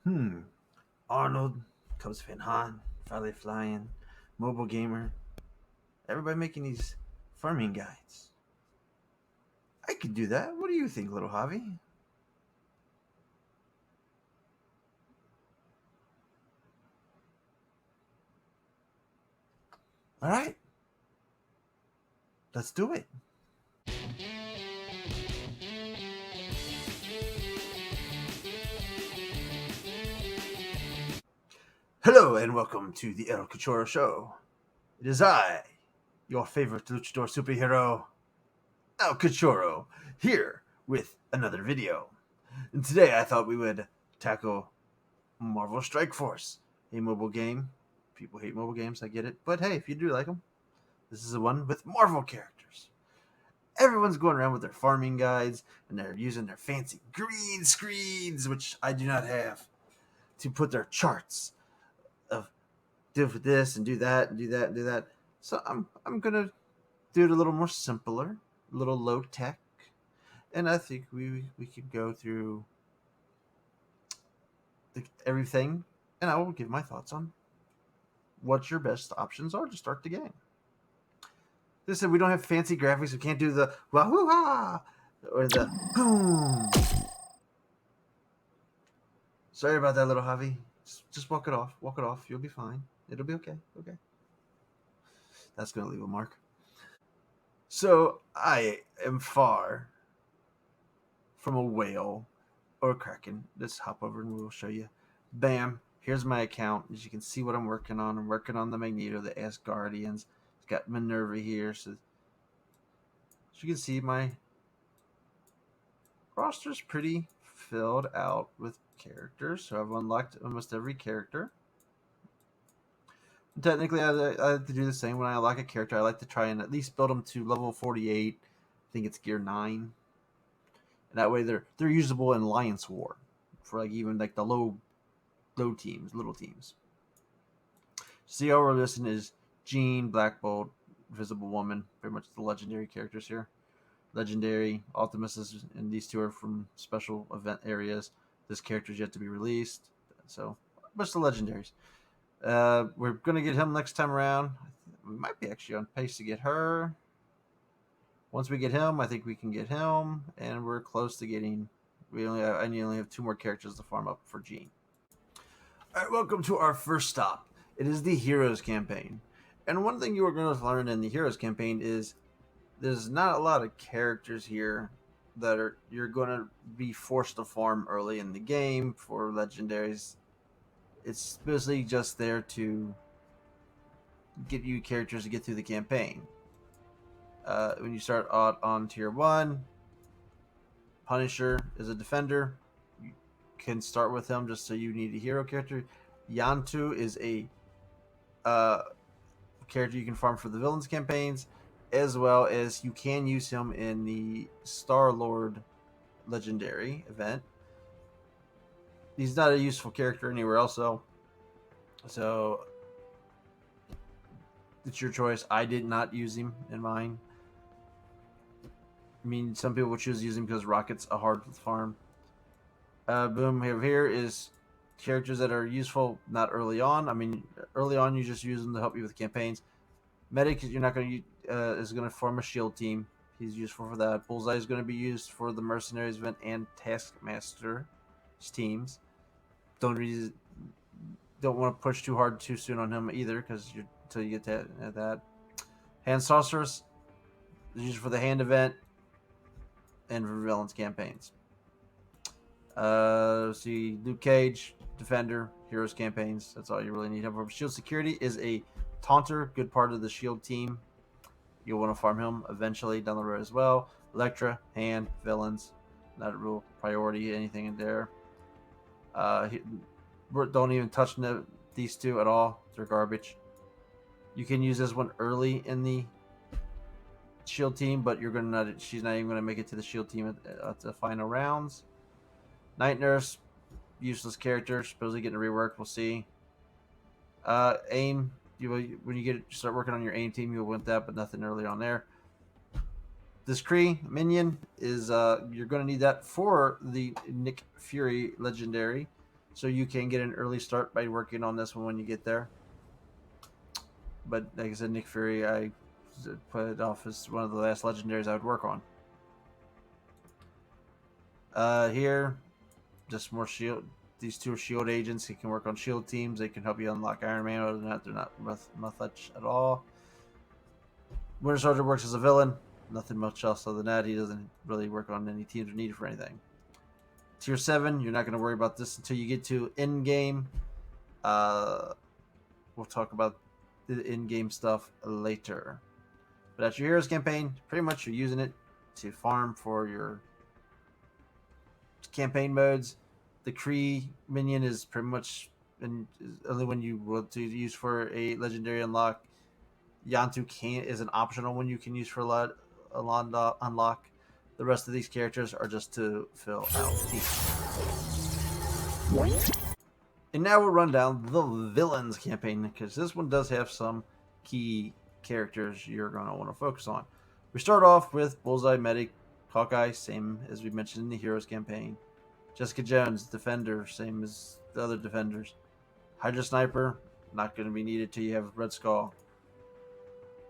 Hmm. Arnold, Cubs fan Han, Valley Flying, Mobile Gamer. Everybody making these farming guides. I could do that. What do you think, little Javi? All right, let's do it. Hello and welcome to the El Cachorro Show. It is I, your favorite luchador superhero, El Cachorro, here with another video. And today I thought we would tackle Marvel Strike Force, a mobile game. People hate mobile games, I get it. But hey, if you do like them, this is the one with Marvel characters. Everyone's going around with their farming guides and they're using their fancy green screens, which I do not have, to put their charts of do this and do that and do that and do that. So I'm gonna do it a little more simpler, a little low tech, and I think we could go through everything, and I will give my thoughts on what your best options are to start the game. Listen, we don't have fancy graphics. We can't do the wahoo ha or the boom. Sorry about that, little Javi. Just walk it off. Walk it off. You'll be fine. It'll be okay. Okay. That's gonna leave a mark. So I am far from a whale or a kraken. Let's hop over and we'll show you. Bam. Here's my account. As you can see what I'm working on. I'm working on the Magneto, the Asgardians. It's got Minerva here. So as you can see, my roster's pretty filled out with characters. So I've unlocked almost every character. Technically, I like to do the same when I unlock a character. I like to try and at least build them to level 48. I think it's gear 9. And that way they're usable in Alliance War for like even like the low teams, little teams. See how we're listing is Jean, Black Bolt, Visible Woman, pretty much the legendary characters here. Legendary, Optimus is, and these two are from special event areas. This character is yet to be released, so much the legendaries. We're gonna get him next time around. We might be actually on pace to get her. Once we get him, I think we can get him, and we're close to getting. I only have two more characters to farm up for Gene. All right, welcome to our first stop. It is the Heroes campaign, and one thing you are going to learn in the Heroes campaign is there's not a lot of characters here that are you're going to be forced to farm early in the game for legendaries. It's mostly just there to get you characters to get through the campaign. When you start on tier 1, Punisher is a defender. You can start with him just so you need a hero character. Yantu is a uh, character you can farm for the villains campaigns, as well as you can use him in the Star Lord legendary event. He's not a useful character anywhere else, though. So it's your choice. I did not use him in mine. I mean, some people would choose to use him because Rocket's a hard farm. Boom, here is characters that are useful not early on. I mean, early on you just use them to help you with campaigns. Medic, you're not going to is going to form a shield team. He's useful for that. Bullseye is going to be used for the mercenaries event and Taskmaster teams. Don't don't want to push too hard too soon on him either because until you get to that. Hand Sorceress is used for the hand event and for villains campaigns. See Luke Cage, Defender, Heroes campaigns. That's all you really need him for. Shield Security is a taunter, good part of the Shield team. You'll want to farm him eventually down the road as well. Elektra, hand, villains, not a real priority, anything in there. Don't even touch these two at all. They're garbage. You can use this one early in the Shield team, but she's not even gonna make it to the Shield team at the final rounds. Night Nurse, useless character, supposedly getting a rework. We'll see. Aim, when you start working on your aim team, you'll win that, but nothing early on there. This Kree minion is you're going to need that for the Nick Fury legendary. so you can get an early start by working on this one when you get there. But like I said, Nick Fury, I put it off as one of the last legendaries I would work on. Here, just more shield. These two are shield agents. He can work on shield teams. They can help you unlock Iron Man. Other than that, they're not much at all. Winter Soldier works as a villain. Nothing much else other than that. He doesn't really work on any teams or needed for anything. Tier 7, you're not going to worry about this until you get to in-game. We'll talk about the in-game stuff later. But at your Heroes campaign, pretty much you're using it to farm for your campaign modes. The Kree minion is pretty much only when you want to use for a legendary unlock. Yantu is an optional one you can use for unlock. The rest of these characters are just to fill out teams. And now we'll run down the villains campaign, because this one does have some key characters you're going to want to focus on. We start off with Bullseye, Medic, Hawkeye, same as we mentioned in the Heroes campaign. Jessica Jones, Defender, same as the other Defenders. Hydra Sniper, not going to be needed till you have Red Skull.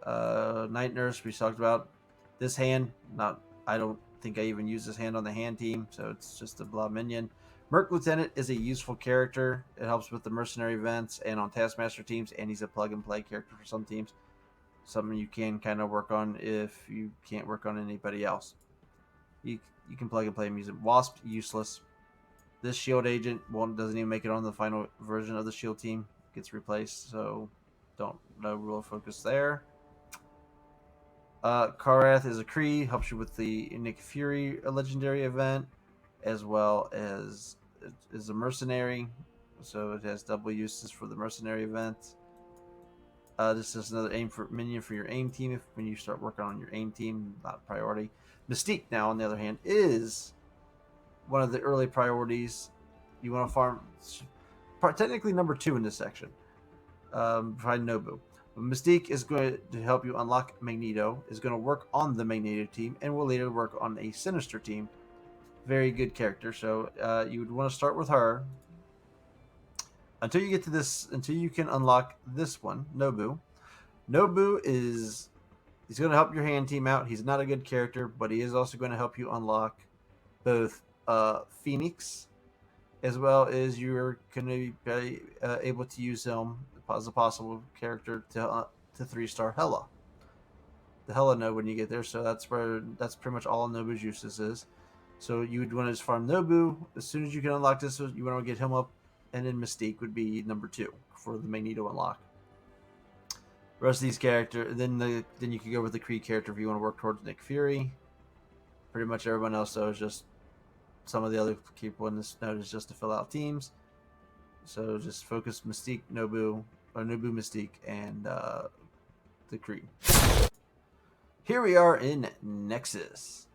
Night Nurse, we talked about. This hand, I don't think I even use this hand on the hand team, so it's just a blah minion. Merc Lieutenant is a useful character. It helps with the mercenary events and on Taskmaster teams, and he's a plug-and-play character for some teams. Something you can kind of work on if you can't work on anybody else. You can plug and play and use it. Wasp, useless. This shield agent doesn't even make it on the final version of the shield team. Gets replaced, so no real focus there. Karath is a Kree, helps you with the Nick Fury legendary event, as well as is a mercenary, so it has double uses for the mercenary event. This is another minion for your aim team when you start working on your aim team, not a priority. Mystique, now on the other hand, is one of the early priorities. You want to farm, technically number 2 in this section, behind Nobu. Mystique is going to help you unlock Magneto, is going to work on the Magneto team, and will later work on a Sinister team. Very good character, so you would want to start with her. Until you get to this, until you can unlock this one, Nobu. Nobu he's going to help your hand team out. He's not a good character, but he is also going to help you unlock both Phoenix, as well as you're going to be able to use him as a possible character to 3-star Hela. The Hela node when you get there, so that's pretty much all Nobu's uses is. So you would want to just farm Nobu. As soon as you can unlock this, you want to get him up, and then Mystique would be number 2 for the Magneto unlock. The rest of these characters, then you can go with the Kree character if you want to work towards Nick Fury. Pretty much everyone else though is just some of the other people in this node is just to fill out teams. So just focus Mystique, Nobu, Mystique, and the Kree. Here we are in Nexus.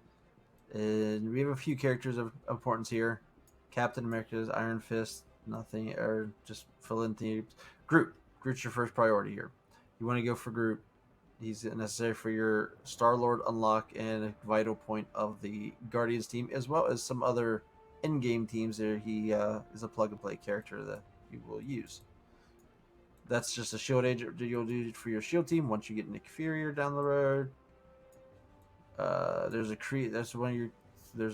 And we have a few characters of importance here. Captain America's Iron Fist, nothing, or just fill in teams. Groot. Groot's your first priority here. You want to go for Groot. He's necessary for your Star-Lord unlock and a vital point of the Guardians team, as well as some other in-game teams there. He is a plug-and-play character that you will use. That's just a shield agent you'll do for your shield team once you get Nick Fury down the road. There's a Kree. There's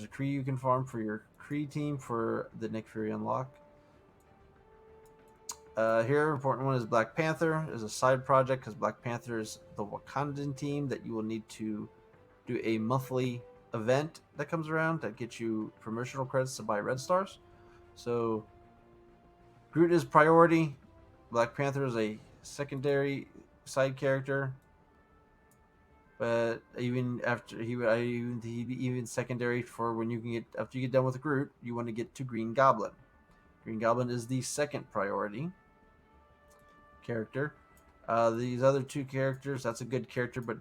a Kree you can farm for your Kree team for the Nick Fury unlock. Here, important one is Black Panther. Is a side project because Black Panther is the Wakandan team that you will need to do a monthly event that comes around that gets you promotional credits to buy red stars. So Groot is priority. Black Panther is a secondary side character. But even after he'd be even secondary for when you can get after you get done with Groot, you want to get to Green Goblin. Green Goblin is the second priority character. These other 2 characters, that's a good character, but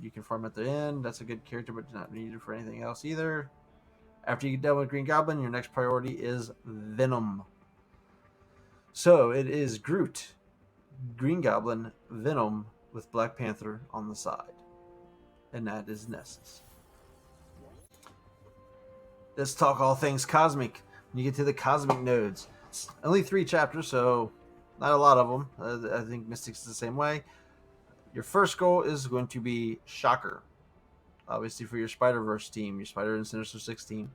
you can farm at the end. That's a good character, but not needed for anything else either. After you get done with Green Goblin, your next priority is Venom. So it is Groot, Green Goblin, Venom, with Black Panther on the side. And that is Nessus. Let's talk all things cosmic. When you get to the cosmic nodes, It's only 3 chapters, so not a lot of them. I think Mystics is the same way. Your first goal is going to be Shocker, obviously for your Spider-Verse team, your Spider and Sinister 16.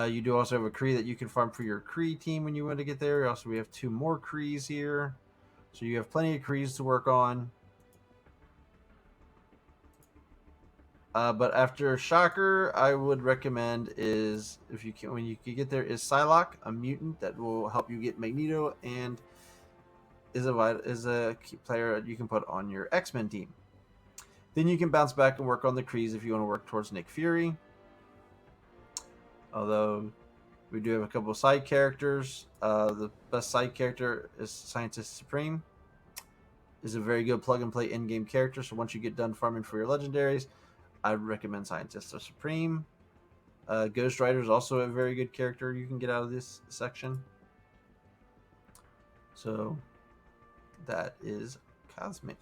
You do also have a Kree that you can farm for your Kree team when you want to get there. Also, we have 2 more Krees here, so you have plenty of Krees to work on. But after Shocker, I would recommend is, if you can, when you can get there, is Psylocke, a mutant that will help you get Magneto, and is a key player you can put on your X-Men team. Then you can bounce back and work on the Krees if you want to work towards Nick Fury. Although we do have a couple of side characters. The best side character is Scientist Supreme. Is a very good plug-and-play in-game character, so once you get done farming for your legendaries, I recommend Scientist Supreme. Ghost Rider is also a very good character you can get out of this section. So that is Cosmic.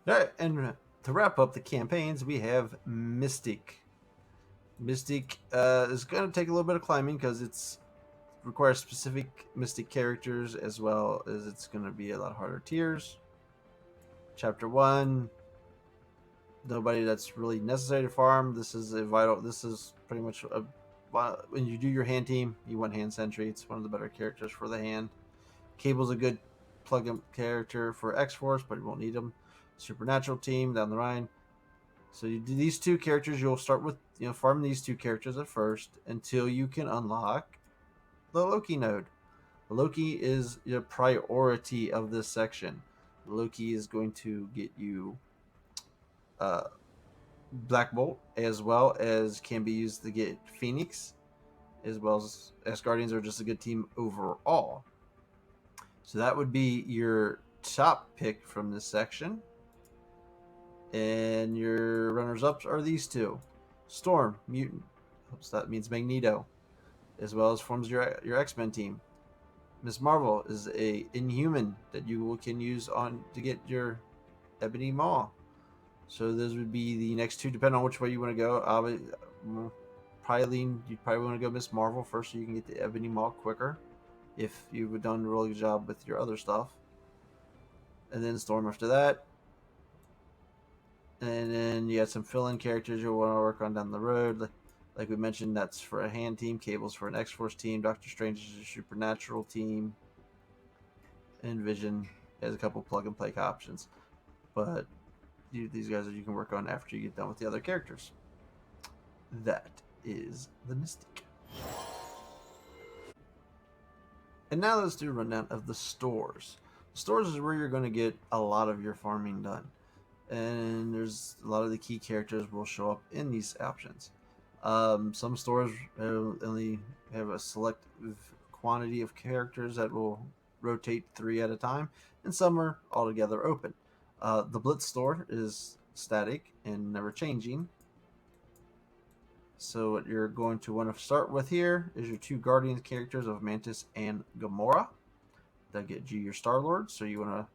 Alright, and to wrap up the campaigns, we have Mystique. Mystique is going to take a little bit of climbing because it requires specific Mystic characters, as well as it's going to be a lot harder tiers. Chapter 1, nobody that's really necessary to farm. This is pretty much when you do your hand team, you want Hand Sentry. It's one of the better characters for the hand. Cable's a good plug-in character for X-Force, but you won't need them. Supernatural team down the line. So you do these 2 characters. You'll start with farming these 2 characters at first until you can unlock the Loki node. Loki is your priority of this section. Loki is going to get you Black Bolt, as well as can be used to get Phoenix, as well as Guardians are just a good team overall. So that would be your top pick from this section. And your runners-ups are these 2. Storm, Mutant. So that means Magneto, as well as forms your X-Men team. Ms. Marvel is a Inhuman that you can use to get your Ebony Maw. So those would be the next 2, depending on which way you want to go. You'd probably want to go Ms. Marvel first, so you can get the Ebony Maw quicker, if you've done a really good job with your other stuff. And then Storm after that. And then you got some fill-in characters you'll want to work on down the road. Like we mentioned, that's for a hand team. Cable's for an X-Force team. Doctor Strange is a supernatural team. And Vision has a couple plug-and-play options. But these guys you can work on after you get done with the other characters. That is the Mystique. And now let's do a rundown of the stores. The stores is where you're going to get a lot of your farming done. And there's a lot of the key characters will show up in these options. Some stores only have a select quantity of characters that will rotate 3 at a time, and some are altogether open. The Blitz store is static and never changing. So what you're going to want to start with here is your 2 Guardians characters of Mantis and Gamora. That get you your Star-Lord, so you want to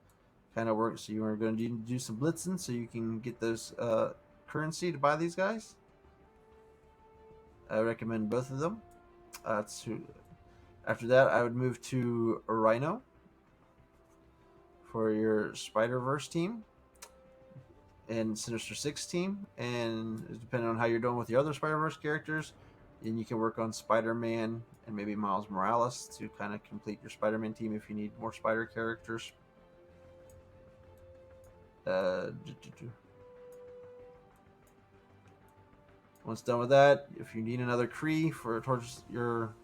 kind of work. So you are going to do some blitzing so you can get those currency to buy these guys. I recommend both of them. After that, I would move to Rhino for your Spider-Verse team and Sinister 6 team. And depending on how you're doing with the other Spider-Verse characters, then you can work on Spider-Man and maybe Miles Morales to kind of complete your Spider-Man team if you need more Spider characters. Once done with that, if you need another Kree towards your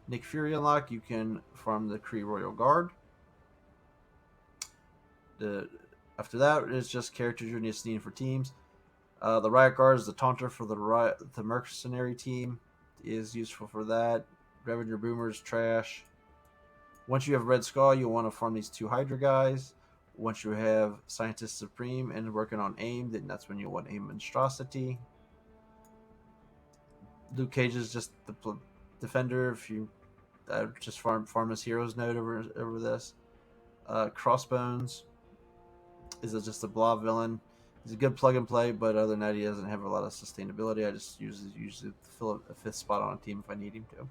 Nick Fury unlock, you can farm the Kree Royal Guard. After that, it's just characters you're just needing for teams. The Riot Guard is the taunter for the mercenary team. Is useful for that. Revenger Boomer is trash. Once you have Red Skull, you'll want to farm these 2 Hydra guys. Once you have Scientist Supreme and working on AIM, then that's when you want AIM Monstrosity. Luke Cage is just the defender. If you just farm his heroes node over this. Crossbones is just a blob villain. He's a good plug and play, but other than that, he doesn't have a lot of sustainability. I just usually fill a fifth spot on a team if I need him to.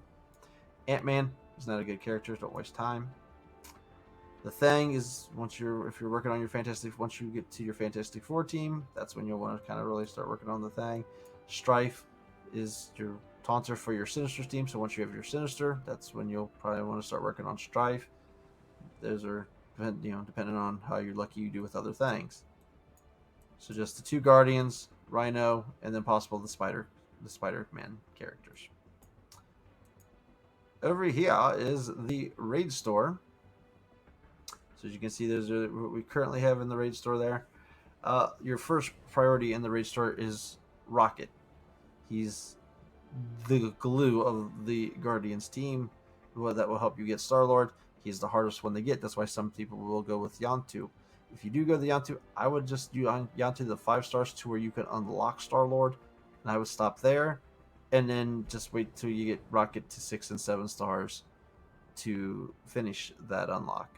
Ant-Man is not a good character. Don't waste time. The Thing is if you're working on once you get to your Fantastic Four team, that's when you'll want to kind of really start working on the Thing. Strife is your taunter for your Sinister team. So once you have your Sinister, that's when you'll probably want to start working on Strife. Those are, depending on how lucky you do with other things. So just the two Guardians, Rhino, and then possible the Spider-Man characters. Over here is the Raid Store. So as you can see, there's what we currently have in the Raid Store there. Your first priority in the Raid Store is Rocket. He's the glue of the Guardians team that will help you get Star-Lord. He's the hardest one to get. That's why some people will go with Yondu. If you do go to the Yondu, I would just do Yondu the 5 stars to where you can unlock Star-Lord. And I would stop there. And then just wait till you get Rocket to 6 and 7 stars to finish that unlock.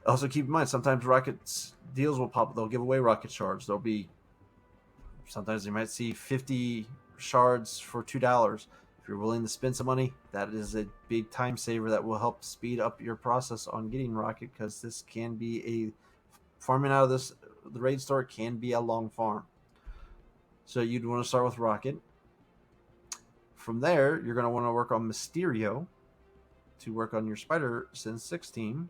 Also keep in mind, sometimes Rocket's deals will pop. They'll give away Rocket shards. Sometimes you might see 50 shards for $2. If you're willing to spend some money, that is a big time saver that will help speed up your process on getting Rocket, because this can be farming out of the Raid Store can be a long farm. So you'd want to start with Rocket. From there, you're going to want to work on Mysterio to work on your Spider-Sense 6 team.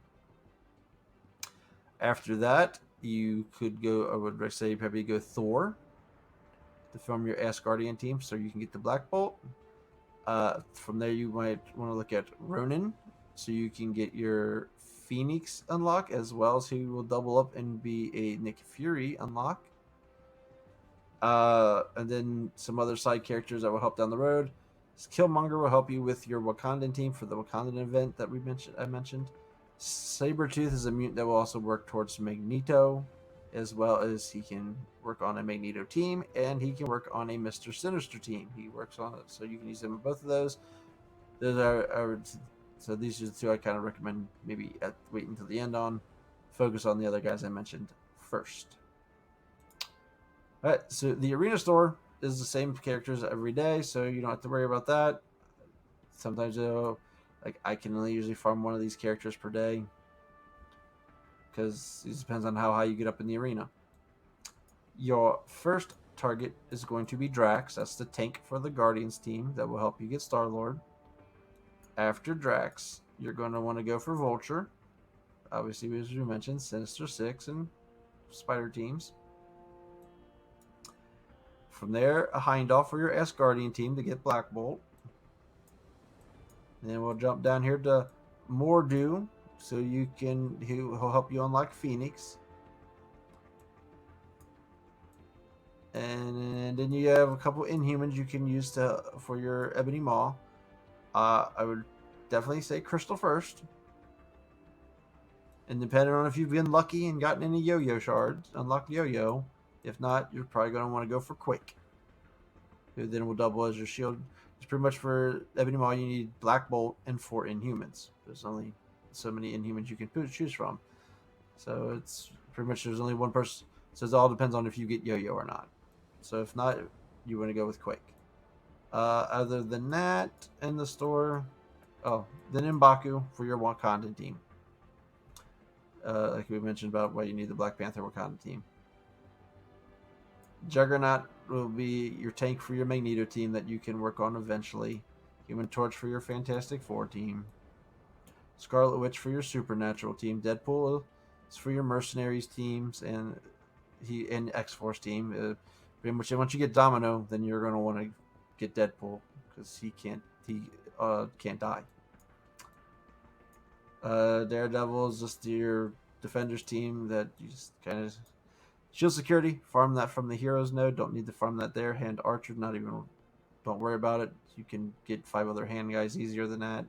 After that, you could go, I would say probably go Thor to form your Asgardian team so you can get the Black Bolt. From there, you might want to look at Ronan so you can get your Phoenix unlock, as well as he will double up and be a Nick Fury unlock. And then some other side characters that will help down the road. Killmonger will help you with your Wakandan team for the Wakandan event that I mentioned. Sabretooth is a mutant that will also work towards Magneto, as well as he can work on a Magneto team, and he can work on a Mr. Sinister team. He works on it, so you can use him in both of those. So these are the two I kind of recommend maybe wait until the end on. Focus on the other guys I mentioned first. All right, so the Arena Store is the same characters every day, so you don't have to worry about that. Sometimes I can only usually farm one of these characters per day, because it depends on how high you get up in the arena. Your first target is going to be Drax. That's the tank for the Guardians team that will help you get Star-Lord. After Drax, you're going to want to go for Vulture. Obviously, as we mentioned, Sinister 6 and Spider teams. From there, a Heimdall for your Asgardian team to get Black Bolt. And then we'll jump down here to Mordu, so he'll help you unlock Phoenix. And then you have a couple Inhumans you can use for your Ebony Maw. I would definitely say Crystal first. And depending on if you've been lucky and gotten any Yo-Yo shards, unlock Yo-Yo. If not, you're probably going to want to go for Quake, who then will double as your shield. It's pretty much for Ebony Maw, you need Black Bolt and 4 Inhumans. There's only so many Inhumans you can choose from. So it's pretty much there's only one person. So it all depends on if you get Yo-Yo or not. So if not, you want to go with Quake. Other than that, in the store, then M'Baku for your Wakandan team. Like we mentioned about why you need the Black Panther Wakanda team. Juggernaut will be your tank for your Magneto team that you can work on eventually. Human Torch for your Fantastic Four team. Scarlet Witch for your Supernatural team. Deadpool is for your Mercenaries teams and X-Force team. Pretty much once you get Domino, then you're going to want to get Deadpool because he can't die. Daredevil is just your Defenders team that you just kind of Shield Security, farm that from the Heroes node. Don't need to farm that there. Hand Archer, don't worry about it. You can get 5 other hand guys easier than that.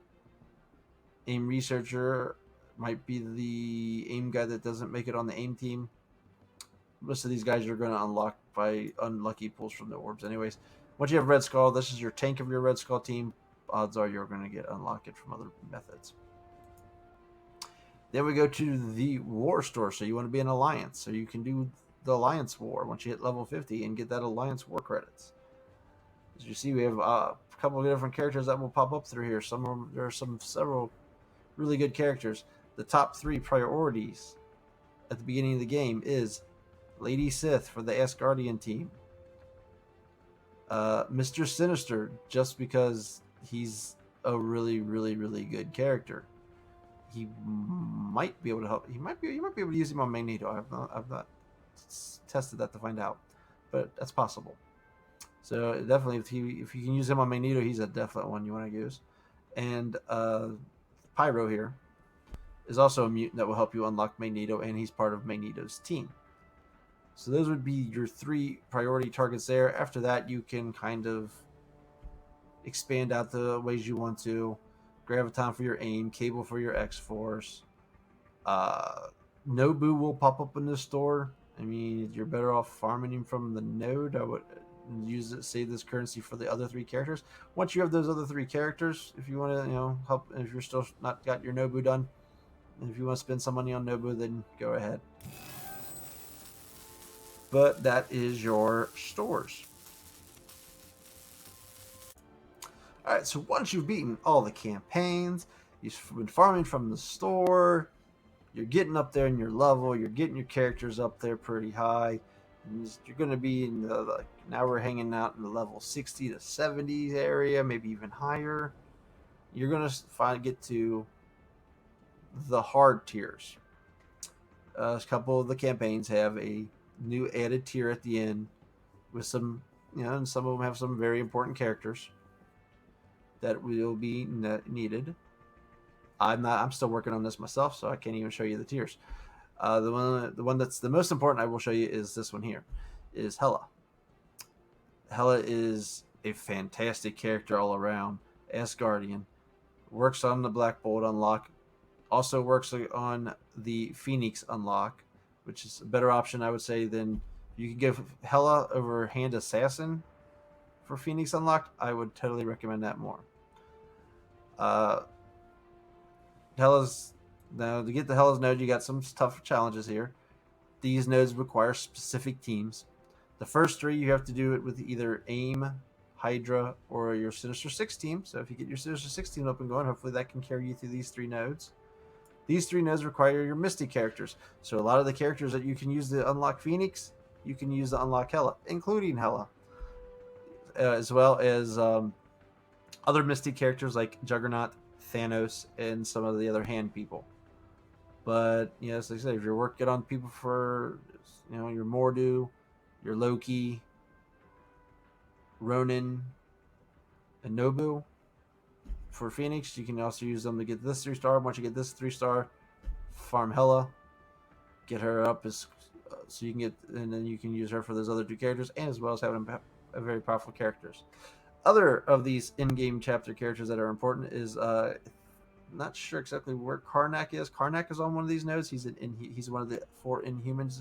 Aim Researcher might be the aim guy that doesn't make it on the aim team. Most of these guys you're going to unlock by unlucky pulls from the orbs anyways. Once you have Red Skull, this is your tank of your Red Skull team. Odds are you're going to unlock it from other methods. Then we go to the War Store. So you want to be an alliance. So you can do the Alliance War once you hit level 50 and get that Alliance War credits. As you see, we have a couple of different characters that will pop up through here. There are several really good characters. The top 3 priorities at the beginning of the game is Lady Sith for the Asgardian team, Mr. Sinister, just because he's a really, really, really good character. He might be able to help. You might be able to use him on Magneto. I've not tested that to find out, but that's possible. So definitely, if you can use him on Magneto, he's a definite one you want to use. And Pyro here is also a mutant that will help you unlock Magneto, and he's part of Magneto's team. So those would be your 3 priority targets there. After that, you can kind of expand out the ways you want to. Graviton for your aim, Cable for your X-Force. Nobu will pop up in the store. I mean, you're better off farming him from the node. I would save this currency for the other 3 characters. Once you have those other 3 characters, if you want to, help, if you're still not got your Nobu done, if you want to spend some money on Nobu, then go ahead. But that is your stores. Alright, so once you've beaten all the campaigns, you've been farming from the store, you're getting up there in your level, you're getting your characters up there pretty high, and you're going to be in the, now we're hanging out in the level 60 to 70 area, maybe even higher. You're going to get to the hard tiers. A couple of the campaigns have a new added tier at the end with some, and some of them have some very important characters that will be needed. I'm still working on this myself, so I can't even show you the tiers. The one that's the most important I will show you is this one here, is Hela. Hela is a fantastic character all around. Asgardian, works on the Black Bolt unlock, also works on the Phoenix unlock, which is a better option, I would say, than you can give Hela over Hand Assassin for Phoenix unlocked. I would totally recommend that more. Hela's now to get the Hela's node, you got some tough challenges here. These nodes require specific teams. The first 3 you have to do it with either AIM, Hydra, or your Sinister 6 team. So if you get your Sinister 6 team up and going, hopefully that can carry you through these 3 nodes. These 3 nodes require your Mystic characters. So a lot of the characters that you can use to unlock Phoenix, you can use to unlock Hela, including Hela, as well as other Mystic characters like Juggernaut, Thanos, and some of the other hand people. But as I said, if you're working on people for your Mordu, your Loki, Ronin, and Nobu for Phoenix, you can also use them to get this 3-star. Once you get this 3-star, farm Hela, get her up as so you can get, and then you can use her for those other 2 characters, and as well as having a very powerful characters. Other of these in-game chapter characters that are important is not sure exactly where Karnak is. Karnak is on one of these nodes. He's one of the 4 Inhumans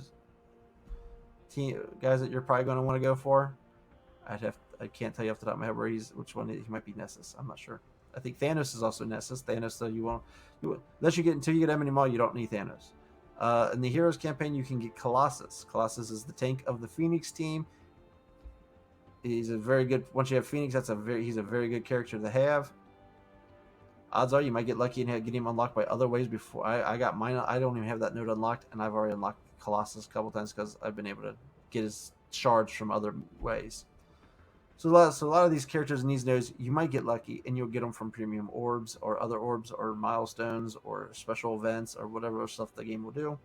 guys that you're probably going to want to go for. I can't tell you off the top of my head which one he might be. Nessus. I'm not sure. I think Thanos is also Nessus. Thanos, though, unless you get Enemy Maw, you don't need Thanos. In the Heroes campaign, you can get Colossus. Colossus is the tank of the Phoenix team. He's a very good. Once you have Phoenix, he's a very good character to have. Odds are you might get lucky and get him unlocked by other ways. Before I got mine, I don't even have that node unlocked, and I've already unlocked Colossus a couple times because I've been able to get his shards from other ways. So a lot of these characters in these nodes, you might get lucky, and you'll get them from premium orbs or other orbs or milestones or special events or whatever stuff the game will do.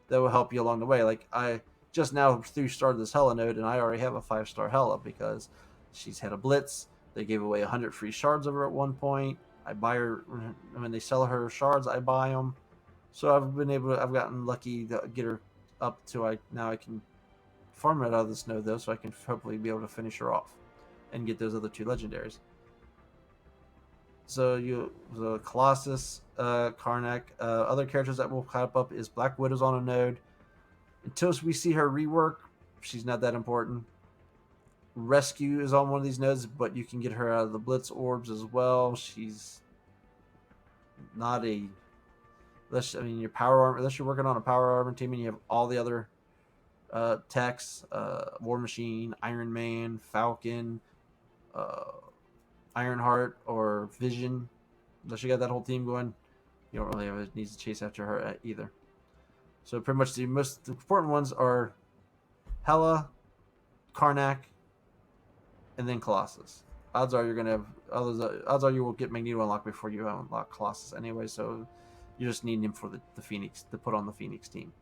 That will help you along the way. Like I just now 3-starred this Hela node, and I already have a 5-star Hela because she's had a blitz. They gave away 100 free shards of her at one point. I buy her when they sell her shards. I buy them, so I've gotten lucky to get her up to now I can farm it out of this node though, so I can hopefully be able to finish her off and get those other 2 legendaries. So the Colossus, Karnak, other characters that will pop up is Black Widow's on a node. Until we see her rework, she's not that important. Rescue is on one of these nodes, but you can get her out of the Blitz orbs as well. She's not your power armor, unless you're working on a power armor team and you have all the other Tex, War Machine, Iron Man, Falcon, uh, Ironheart, or Vision. Unless you got that whole team going, you don't really have a need to chase after her either. So pretty much the most important ones are Hela, Karnak, and then Colossus. Odds are you're gonna have odds are you will get Magneto unlocked before you unlock Colossus anyway. So you just need him for the Phoenix to put on the Phoenix team.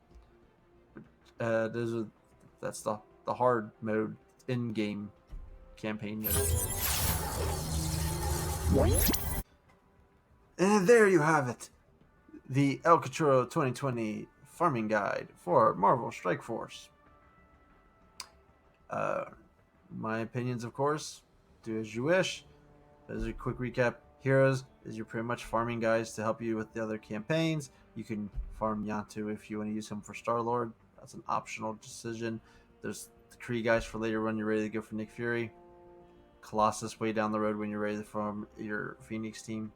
That's the hard mode in game campaign mode. And there you have it, the El Cachorro 2020 farming guide for Marvel Strike Force. My opinions, of course, do as you wish. As a quick recap, Heroes is your pretty much farming guides to help you with the other campaigns. You can farm Yantu if you want to use him for Star-Lord. That's an optional decision. There's the Kree guys for later when you're ready to go for Nick Fury. Colossus way down the road when you're ready to farm your Phoenix team.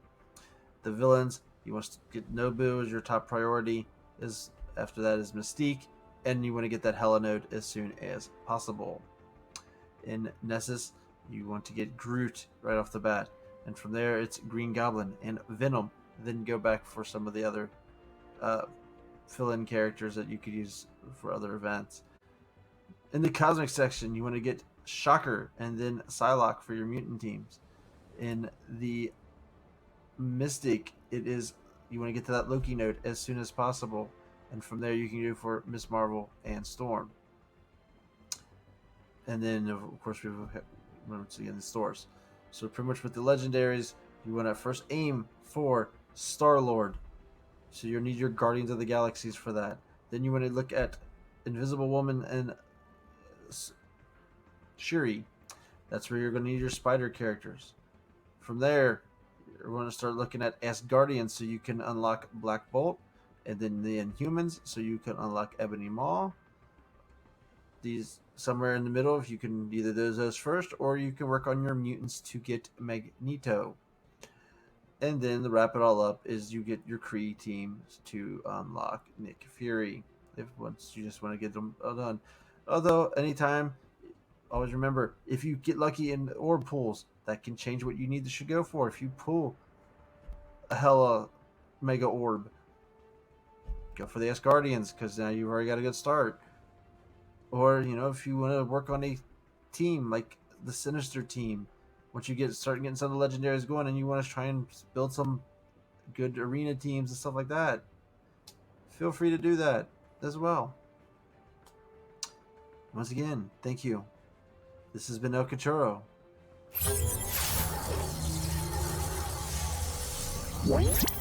The villains, you want to get Nobu as your top priority. After that is Mystique, and you want to get that Hela node as soon as possible. In Nessus, you want to get Groot right off the bat, and from there it's Green Goblin and Venom. Then go back for some of the other fill-in characters that you could use for other events. In the Cosmic section, you want to get Shocker and then Psylocke for your mutant teams. In the Mystic, you want to get to that Loki node as soon as possible, and from there you can go for Miss Marvel and Storm. And then of course we have once again the stores. So pretty much with the legendaries, you want to first aim for Star-Lord. So you'll need your Guardians of the Galaxies for that. Then you want to look at Invisible Woman and Shuri. That's where you're going to need your spider characters. From there, you're going to start looking at Asgardians so you can unlock Black Bolt, and then the Inhumans so you can unlock Ebony Maw. These somewhere in the middle, if you can either do those first, or you can work on your mutants to get Magneto. And then to wrap it all up is you get your Kree teams to unlock Nick Fury. Once you just want to get them all done. Although anytime, always remember, if you get lucky in orb pulls, that can change what you need to go for. If you pull a Hela Mega Orb, go for the Asgardians because now you've already got a good start. Or, if you want to work on a team like the Sinister team, once you start getting some of the legendaries going and you want to try and build some good arena teams and stuff like that, feel free to do that as well. Once again, thank you. This has been El Cachorro. What?